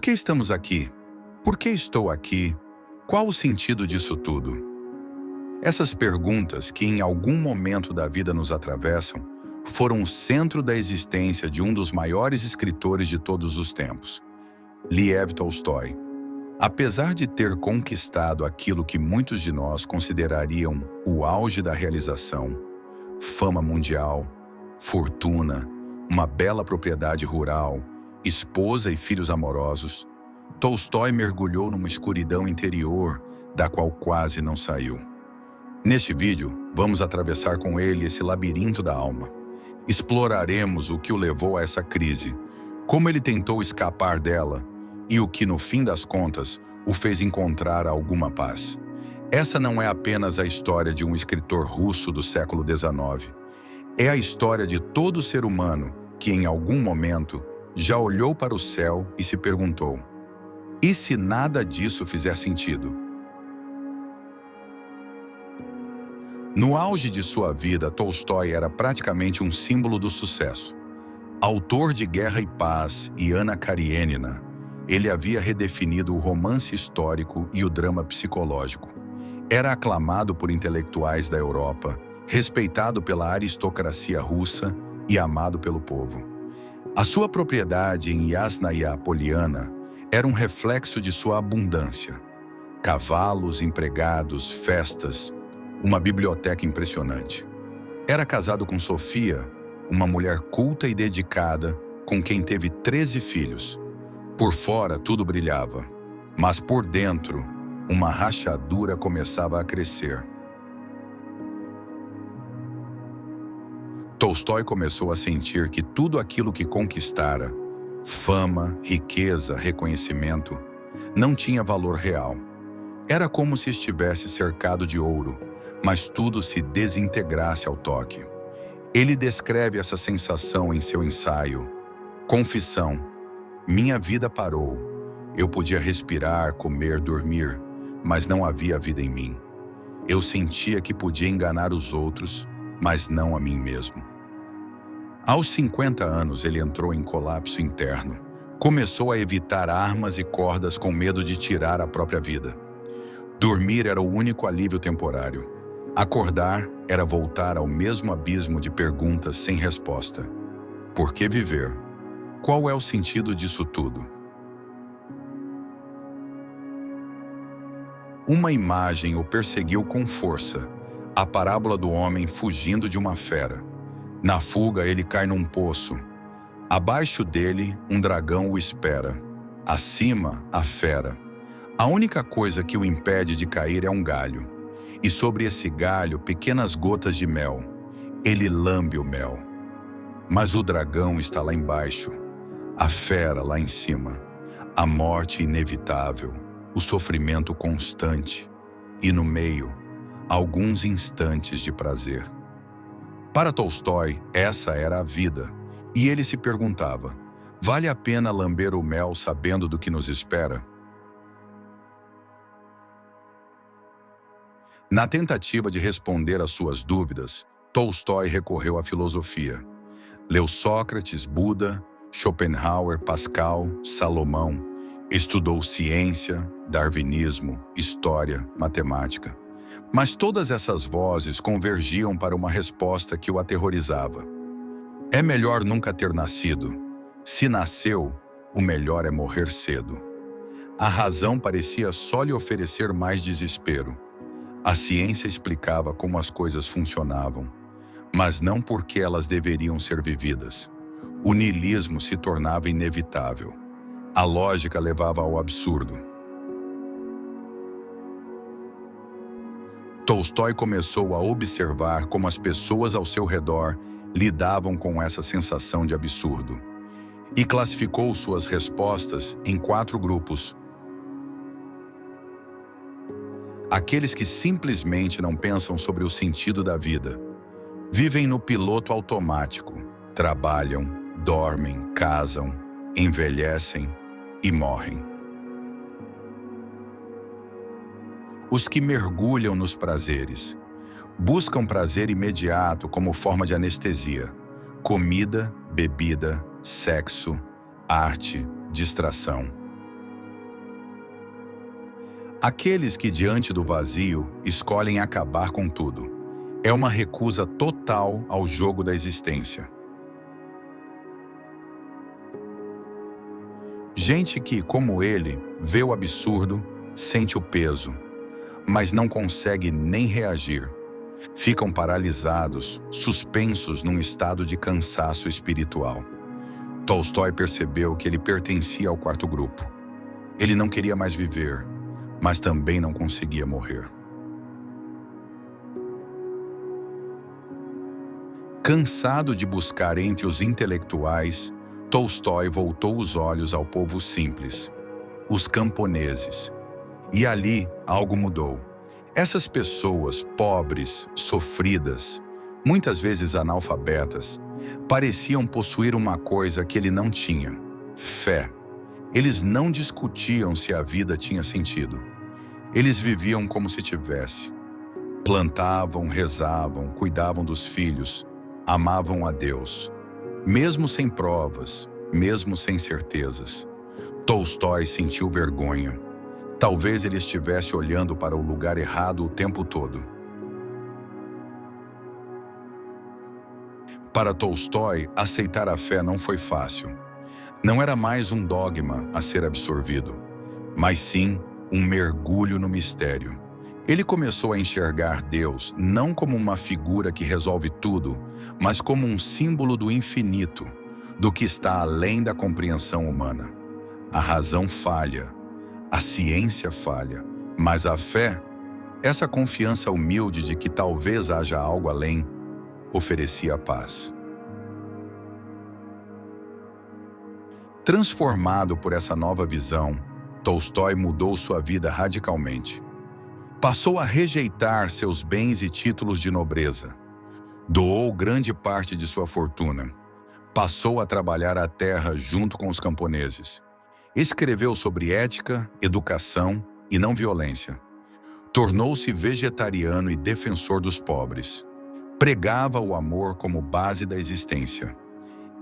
que estamos aqui? Por que estou aqui? Qual o sentido disso tudo? Essas perguntas que em algum momento da vida nos atravessam foram o centro da existência de um dos maiores escritores de todos os tempos, Lev Tolstói. Apesar de ter conquistado aquilo que muitos de nós considerariam o auge da realização, fama mundial, fortuna, uma bela propriedade rural, esposa e filhos amorosos, Tolstói mergulhou numa escuridão interior da qual quase não saiu. Neste vídeo, vamos atravessar com ele esse labirinto da alma. Exploraremos o que o levou a essa crise, como ele tentou escapar dela e o que, no fim das contas, o fez encontrar alguma paz. Essa não é apenas a história de um escritor russo do século XIX. É a história de todo ser humano que, em algum momento, já olhou para o céu e se perguntou: e se nada disso fizer sentido? No auge de sua vida, Tolstói era praticamente um símbolo do sucesso. Autor de Guerra e Paz e Ana Karenina, ele havia redefinido o romance histórico e o drama psicológico. Era aclamado por intelectuais da Europa, respeitado pela aristocracia russa e amado pelo povo. A sua propriedade em Yasnaya Poliana era um reflexo de sua abundância. Cavalos, empregados, festas, uma biblioteca impressionante. Era casado com Sofia, uma mulher culta e dedicada, com quem teve 13 filhos. Por fora, tudo brilhava, mas por dentro, uma rachadura começava a crescer. Tolstói começou a sentir que tudo aquilo que conquistara, fama, riqueza, reconhecimento, não tinha valor real. Era como se estivesse cercado de ouro, mas tudo se desintegrasse ao toque. Ele descreve essa sensação em seu ensaio, Confissão. Minha vida parou. Eu podia respirar, comer, dormir, mas não havia vida em mim. Eu sentia que podia enganar os outros, mas não a mim mesmo. Aos 50 anos, ele entrou em colapso interno. Começou a evitar armas e cordas com medo de tirar a própria vida. Dormir era o único alívio temporário. Acordar era voltar ao mesmo abismo de perguntas sem resposta. Por que viver? Qual é o sentido disso tudo? Uma imagem o perseguiu com força, a parábola do homem fugindo de uma fera. Na fuga, ele cai num poço. Abaixo dele, um dragão o espera. Acima, a fera. A única coisa que o impede de cair é um galho. E sobre esse galho, pequenas gotas de mel. Ele lambe o mel. Mas o dragão está lá embaixo. A fera lá em cima. A morte inevitável. O sofrimento constante. E no meio, alguns instantes de prazer. Para Tolstói, essa era a vida. E ele se perguntava: vale a pena lamber o mel sabendo do que nos espera? Na tentativa de responder às suas dúvidas, Tolstói recorreu à filosofia. Leu Sócrates, Buda, Schopenhauer, Pascal, Salomão. Estudou ciência, darwinismo, história, matemática. Mas todas essas vozes convergiam para uma resposta que o aterrorizava. É melhor nunca ter nascido. Se nasceu, o melhor é morrer cedo. A razão parecia só lhe oferecer mais desespero. A ciência explicava como as coisas funcionavam, mas não porque elas deveriam ser vividas. O niilismo se tornava inevitável. A lógica levava ao absurdo. Tolstói começou a observar como as pessoas ao seu redor lidavam com essa sensação de absurdo e classificou suas respostas em 4 grupos. Aqueles que simplesmente não pensam sobre o sentido da vida, vivem no piloto automático, trabalham, dormem, casam, envelhecem e morrem. Os que mergulham nos prazeres, buscam prazer imediato como forma de anestesia, comida, bebida, sexo, arte, distração. Aqueles que, diante do vazio, escolhem acabar com tudo. É uma recusa total ao jogo da existência. Gente que, como ele, vê o absurdo, sente o peso, mas não consegue nem reagir. Ficam paralisados, suspensos num estado de cansaço espiritual. Tolstói percebeu que ele pertencia ao quarto grupo. Ele não queria mais viver, mas também não conseguia morrer. Cansado de buscar entre os intelectuais, Tolstói voltou os olhos ao povo simples, os camponeses. E ali algo mudou. Essas pessoas pobres, sofridas, muitas vezes analfabetas, pareciam possuir uma coisa que ele não tinha: fé. Eles não discutiam se a vida tinha sentido. Eles viviam como se tivesse. Plantavam, rezavam, cuidavam dos filhos, amavam a Deus. Mesmo sem provas, mesmo sem certezas. Tolstói sentiu vergonha. Talvez ele estivesse olhando para o lugar errado o tempo todo. Para Tolstói, aceitar a fé não foi fácil. Não era mais um dogma a ser absorvido, mas sim um mergulho no mistério. Ele começou a enxergar Deus não como uma figura que resolve tudo, mas como um símbolo do infinito, do que está além da compreensão humana. A razão falha, a ciência falha, mas a fé, essa confiança humilde de que talvez haja algo além, oferecia paz. Transformado por essa nova visão, Tolstói mudou sua vida radicalmente. Passou a rejeitar seus bens e títulos de nobreza. Doou grande parte de sua fortuna. Passou a trabalhar a terra junto com os camponeses. Escreveu sobre ética, educação e não violência. Tornou-se vegetariano e defensor dos pobres. Pregava o amor como base da existência.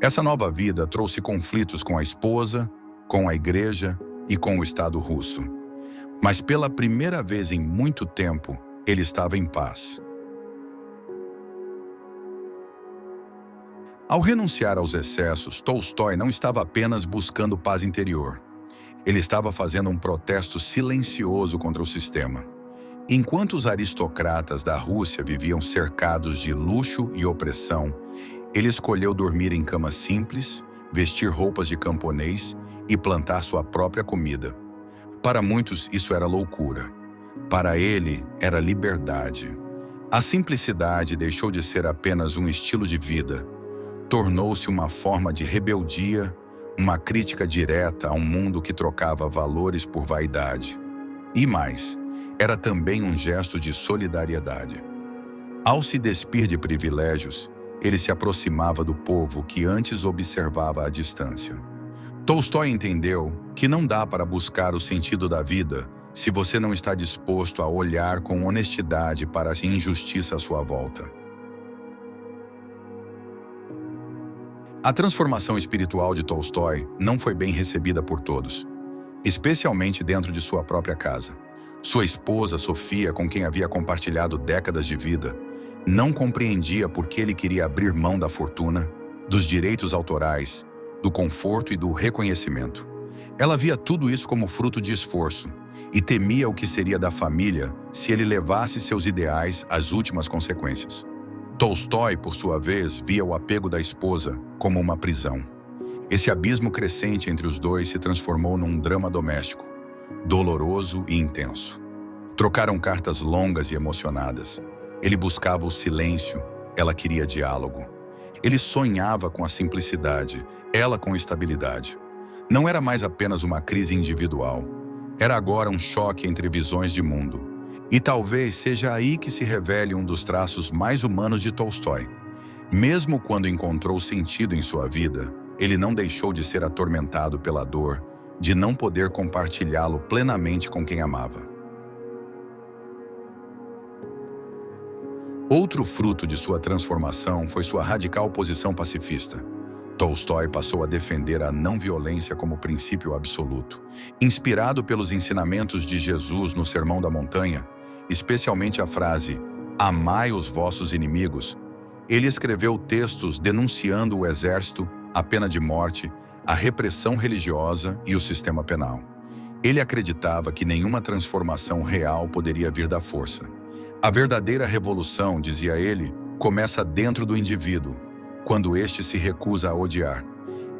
Essa nova vida trouxe conflitos com a esposa, com a igreja e com o Estado russo. Mas pela primeira vez em muito tempo, ele estava em paz. Ao renunciar aos excessos, Tolstói não estava apenas buscando paz interior. Ele estava fazendo um protesto silencioso contra o sistema. Enquanto os aristocratas da Rússia viviam cercados de luxo e opressão, ele escolheu dormir em camas simples, vestir roupas de camponês e plantar sua própria comida. Para muitos, isso era loucura. Para ele, era liberdade. A simplicidade deixou de ser apenas um estilo de vida. Tornou-se uma forma de rebeldia, uma crítica direta a um mundo que trocava valores por vaidade. E mais, era também um gesto de solidariedade. Ao se despir de privilégios, ele se aproximava do povo que antes observava à distância. Tolstói entendeu que não dá para buscar o sentido da vida se você não está disposto a olhar com honestidade para a injustiça à sua volta. A transformação espiritual de Tolstói não foi bem recebida por todos, especialmente dentro de sua própria casa. Sua esposa, Sofia, com quem havia compartilhado décadas de vida, não compreendia por que ele queria abrir mão da fortuna, dos direitos autorais, do conforto e do reconhecimento. Ela via tudo isso como fruto de esforço e temia o que seria da família se ele levasse seus ideais às últimas consequências. Tolstói, por sua vez, via o apego da esposa como uma prisão. Esse abismo crescente entre os dois se transformou num drama doméstico, doloroso e intenso. Trocaram cartas longas e emocionadas. Ele buscava o silêncio, ela queria diálogo. Ele sonhava com a simplicidade, ela com estabilidade. Não era mais apenas uma crise individual. Era agora um choque entre visões de mundo. E talvez seja aí que se revele um dos traços mais humanos de Tolstói. Mesmo quando encontrou sentido em sua vida, ele não deixou de ser atormentado pela dor de não poder compartilhá-lo plenamente com quem amava. Outro fruto de sua transformação foi sua radical posição pacifista. Tolstói passou a defender a não-violência como princípio absoluto. Inspirado pelos ensinamentos de Jesus no Sermão da Montanha, especialmente a frase "Amai os vossos inimigos", ele escreveu textos denunciando o exército, a pena de morte, a repressão religiosa e o sistema penal. Ele acreditava que nenhuma transformação real poderia vir da força. A verdadeira revolução, dizia ele, começa dentro do indivíduo, quando este se recusa a odiar.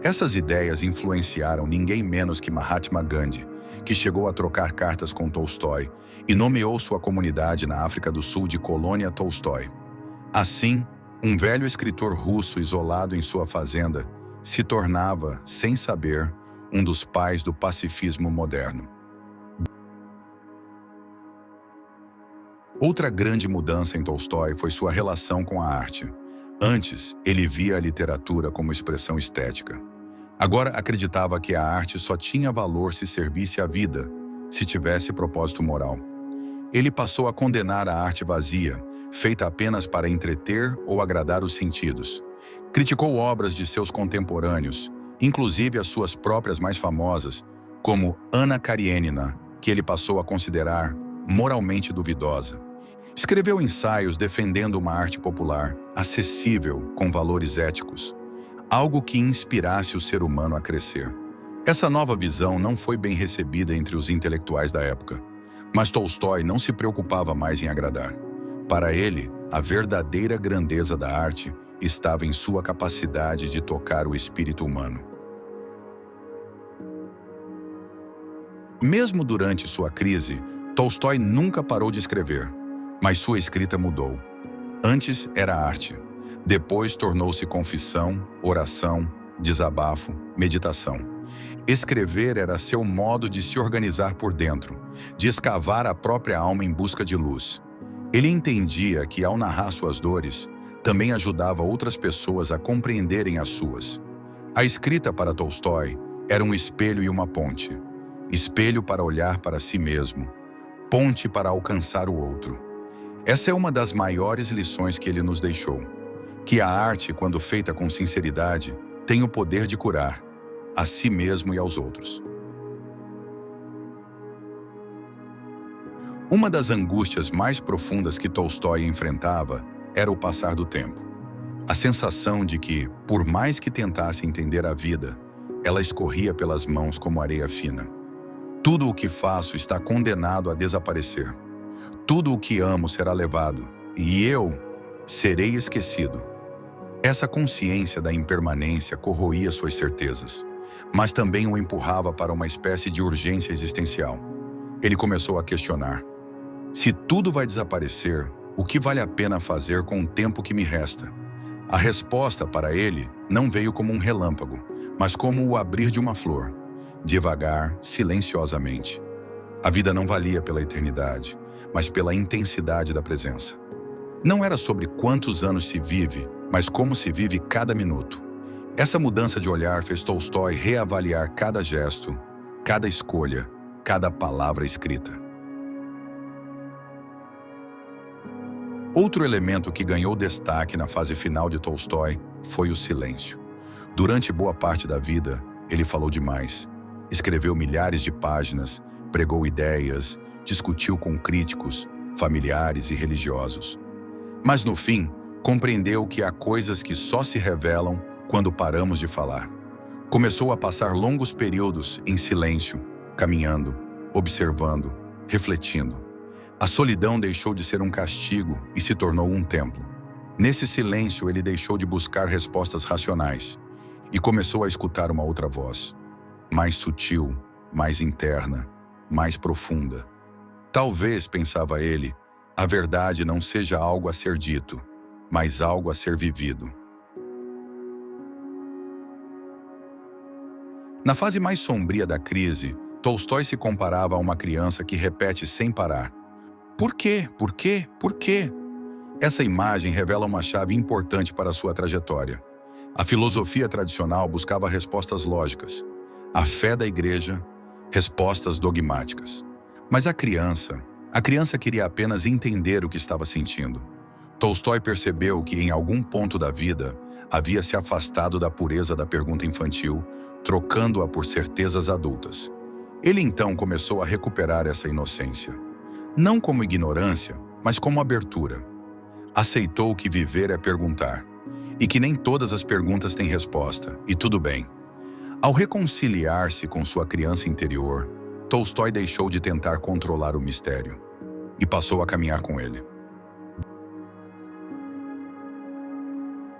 Essas ideias influenciaram ninguém menos que Mahatma Gandhi, que chegou a trocar cartas com Tolstói e nomeou sua comunidade na África do Sul de Colônia Tolstói. Assim, um velho escritor russo isolado em sua fazenda se tornava, sem saber, um dos pais do pacifismo moderno. Outra grande mudança em Tolstói foi sua relação com a arte. Antes, ele via a literatura como expressão estética. Agora acreditava que a arte só tinha valor se servisse à vida, se tivesse propósito moral. Ele passou a condenar a arte vazia, feita apenas para entreter ou agradar os sentidos. Criticou obras de seus contemporâneos, inclusive as suas próprias mais famosas, como Anna Karenina, que ele passou a considerar moralmente duvidosa. Escreveu ensaios defendendo uma arte popular, acessível, com valores éticos, algo que inspirasse o ser humano a crescer. Essa nova visão não foi bem recebida entre os intelectuais da época, mas Tolstói não se preocupava mais em agradar. Para ele, a verdadeira grandeza da arte estava em sua capacidade de tocar o espírito humano. Mesmo durante sua crise, Tolstói nunca parou de escrever, mas sua escrita mudou. Antes era arte, depois tornou-se confissão, oração, desabafo, meditação. Escrever era seu modo de se organizar por dentro, de escavar a própria alma em busca de luz. Ele entendia que, ao narrar suas dores, também ajudava outras pessoas a compreenderem as suas. A escrita para Tolstói era um espelho e uma ponte. Espelho para olhar para si mesmo, ponte para alcançar o outro. Essa é uma das maiores lições que ele nos deixou. Que a arte, quando feita com sinceridade, tem o poder de curar a si mesmo e aos outros. Uma das angústias mais profundas que Tolstói enfrentava era o passar do tempo. A sensação de que, por mais que tentasse entender a vida, ela escorria pelas mãos como areia fina. Tudo o que faço está condenado a desaparecer. Tudo o que amo será levado, e eu serei esquecido. Essa consciência da impermanência corroía suas certezas, mas também o empurrava para uma espécie de urgência existencial. Ele começou a questionar: se tudo vai desaparecer, o que vale a pena fazer com o tempo que me resta? A resposta para ele não veio como um relâmpago, mas como o abrir de uma flor, devagar, silenciosamente. A vida não valia pela eternidade, mas pela intensidade da presença. Não era sobre quantos anos se vive, mas como se vive cada minuto. Essa mudança de olhar fez Tolstói reavaliar cada gesto, cada escolha, cada palavra escrita. Outro elemento que ganhou destaque na fase final de Tolstói foi o silêncio. Durante boa parte da vida, ele falou demais. Escreveu milhares de páginas, pregou ideias, discutiu com críticos, familiares e religiosos. Mas no fim, compreendeu que há coisas que só se revelam quando paramos de falar. Começou a passar longos períodos em silêncio, caminhando, observando, refletindo. A solidão deixou de ser um castigo e se tornou um templo. Nesse silêncio, ele deixou de buscar respostas racionais e começou a escutar uma outra voz, mais sutil, mais interna, mais profunda. Talvez, pensava ele, a verdade não seja algo a ser dito, mas algo a ser vivido. Na fase mais sombria da crise, Tolstói se comparava a uma criança que repete sem parar: por quê? Por quê? Por quê? Essa imagem revela uma chave importante para a sua trajetória. A filosofia tradicional buscava respostas lógicas. A fé da igreja, respostas dogmáticas. Mas a criança queria apenas entender o que estava sentindo. Tolstói percebeu que, em algum ponto da vida, havia se afastado da pureza da pergunta infantil, trocando-a por certezas adultas. Ele então começou a recuperar essa inocência. Não como ignorância, mas como abertura. Aceitou que viver é perguntar, e que nem todas as perguntas têm resposta, e tudo bem. Ao reconciliar-se com sua criança interior, Tolstói deixou de tentar controlar o mistério e passou a caminhar com ele.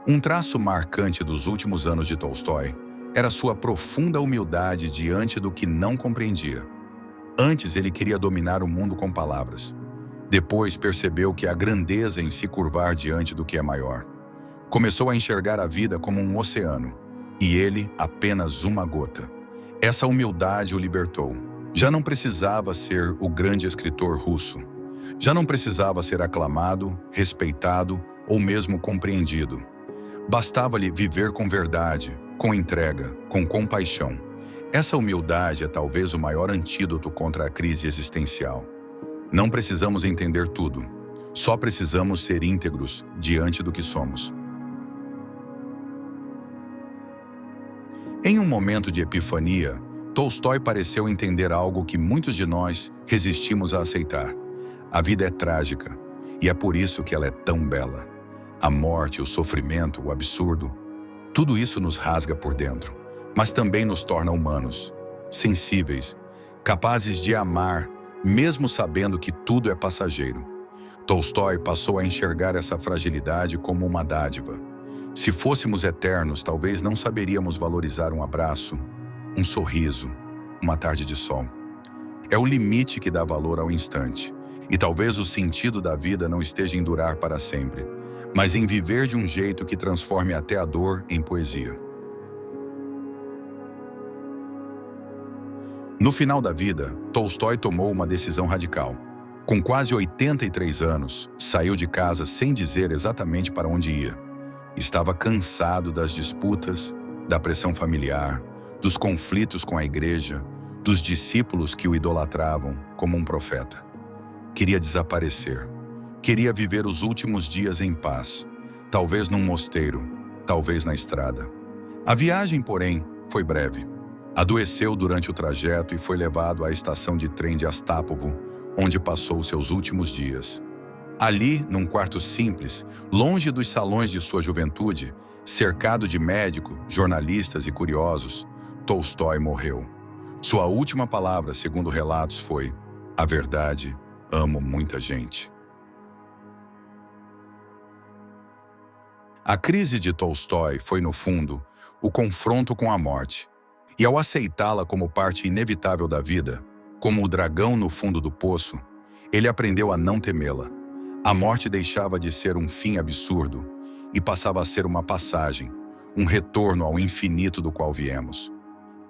Um traço marcante dos últimos anos de Tolstói era sua profunda humildade diante do que não compreendia. Antes ele queria dominar o mundo com palavras. Depois percebeu que há grandeza em se curvar diante do que é maior. Começou a enxergar a vida como um oceano, e ele apenas uma gota. Essa humildade o libertou. Já não precisava ser o grande escritor russo. Já não precisava ser aclamado, respeitado ou mesmo compreendido. Bastava-lhe viver com verdade, com entrega, com compaixão. Essa humildade é talvez o maior antídoto contra a crise existencial. Não precisamos entender tudo. Só precisamos ser íntegros diante do que somos. Em um momento de epifania, Tolstói pareceu entender algo que muitos de nós resistimos a aceitar. A vida é trágica, e é por isso que ela é tão bela. A morte, o sofrimento, o absurdo, tudo isso nos rasga por dentro, mas também nos torna humanos, sensíveis, capazes de amar, mesmo sabendo que tudo é passageiro. Tolstói passou a enxergar essa fragilidade como uma dádiva. Se fôssemos eternos, talvez não saberíamos valorizar um abraço, um sorriso, uma tarde de sol. É o limite que dá valor ao instante. E talvez o sentido da vida não esteja em durar para sempre, mas em viver de um jeito que transforme até a dor em poesia. No final da vida, Tolstói tomou uma decisão radical. Com quase 83 anos, saiu de casa sem dizer exatamente para onde ia. Estava cansado das disputas, da pressão familiar, dos conflitos com a igreja, dos discípulos que o idolatravam como um profeta. Queria desaparecer. Queria viver os últimos dias em paz, talvez num mosteiro, talvez na estrada. A viagem, porém, foi breve. Adoeceu durante o trajeto e foi levado à estação de trem de Astápovo, onde passou seus últimos dias. Ali, num quarto simples, longe dos salões de sua juventude, cercado de médicos, jornalistas e curiosos, Tolstói morreu. Sua última palavra, segundo relatos, foi: "A verdade, amo muita gente." A crise de Tolstói foi, no fundo, o confronto com a morte. E ao aceitá-la como parte inevitável da vida, como o dragão no fundo do poço, ele aprendeu a não temê-la. A morte deixava de ser um fim absurdo e passava a ser uma passagem, um retorno ao infinito do qual viemos.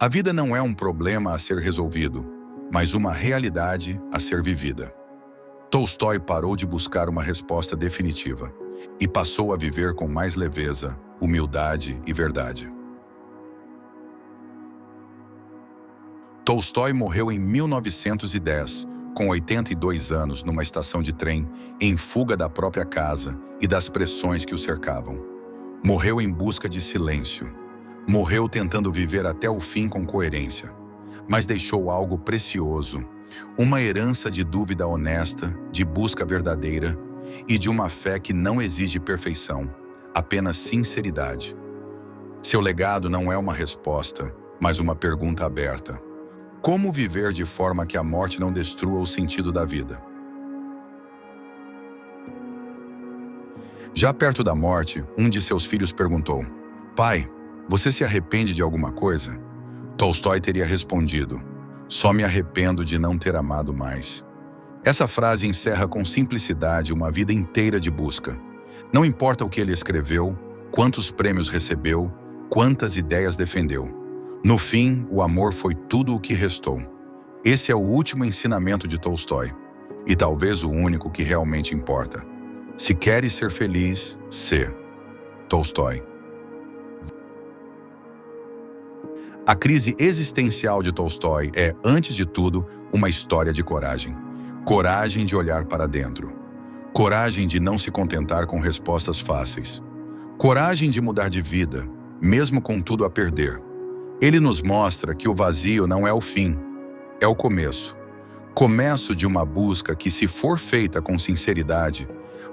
A vida não é um problema a ser resolvido, mas uma realidade a ser vivida. Tolstói parou de buscar uma resposta definitiva e passou a viver com mais leveza, humildade e verdade. Tolstói morreu em 1910, com 82 anos, numa estação de trem, em fuga da própria casa e das pressões que o cercavam. Morreu em busca de silêncio. Morreu tentando viver até o fim com coerência. Mas deixou algo precioso, uma herança de dúvida honesta, de busca verdadeira e de uma fé que não exige perfeição, apenas sinceridade. Seu legado não é uma resposta, mas uma pergunta aberta. Como viver de forma que a morte não destrua o sentido da vida? Já perto da morte, um de seus filhos perguntou: "Pai, você se arrepende de alguma coisa?" Tolstói teria respondido: "Só me arrependo de não ter amado mais." Essa frase encerra com simplicidade uma vida inteira de busca. Não importa o que ele escreveu, quantos prêmios recebeu, quantas ideias defendeu. No fim, o amor foi tudo o que restou. Esse é o último ensinamento de Tolstói, e talvez o único que realmente importa. Se queres ser feliz, sê. Tolstói. A crise existencial de Tolstói é, antes de tudo, uma história de coragem. Coragem de olhar para dentro. Coragem de não se contentar com respostas fáceis. Coragem de mudar de vida, mesmo com tudo a perder. Ele nos mostra que o vazio não é o fim, é o começo. Começo de uma busca que, se for feita com sinceridade,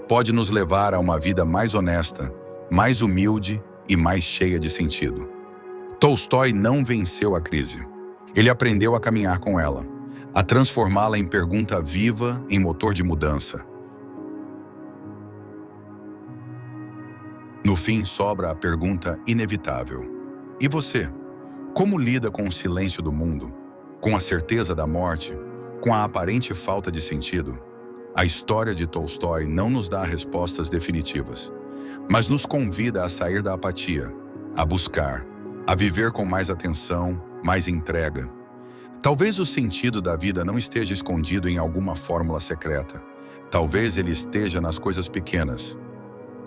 pode nos levar a uma vida mais honesta, mais humilde e mais cheia de sentido. Tolstói não venceu a crise. Ele aprendeu a caminhar com ela, a transformá-la em pergunta viva, em motor de mudança. No fim, sobra a pergunta inevitável. E você? Como lida com o silêncio do mundo? Com a certeza da morte? Com a aparente falta de sentido? A história de Tolstói não nos dá respostas definitivas, mas nos convida a sair da apatia, a buscar, a viver com mais atenção, mais entrega. Talvez o sentido da vida não esteja escondido em alguma fórmula secreta. Talvez ele esteja nas coisas pequenas.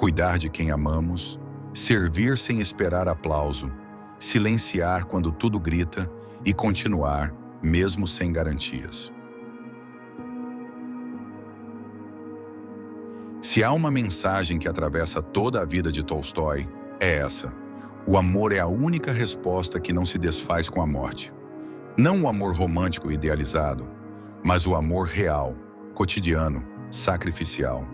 Cuidar de quem amamos, servir sem esperar aplauso, silenciar quando tudo grita e continuar, mesmo sem garantias. Se há uma mensagem que atravessa toda a vida de Tolstói, é essa. O amor é a única resposta que não se desfaz com a morte. Não o amor romântico idealizado, mas o amor real, cotidiano, sacrificial.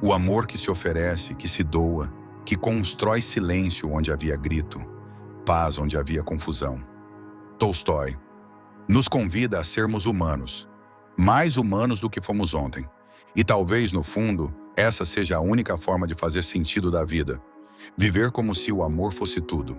O amor que se oferece, que se doa, que constrói silêncio onde havia grito, paz onde havia confusão. Tolstói nos convida a sermos humanos, mais humanos do que fomos ontem. E talvez, no fundo, essa seja a única forma de fazer sentido da vida. Viver como se o amor fosse tudo.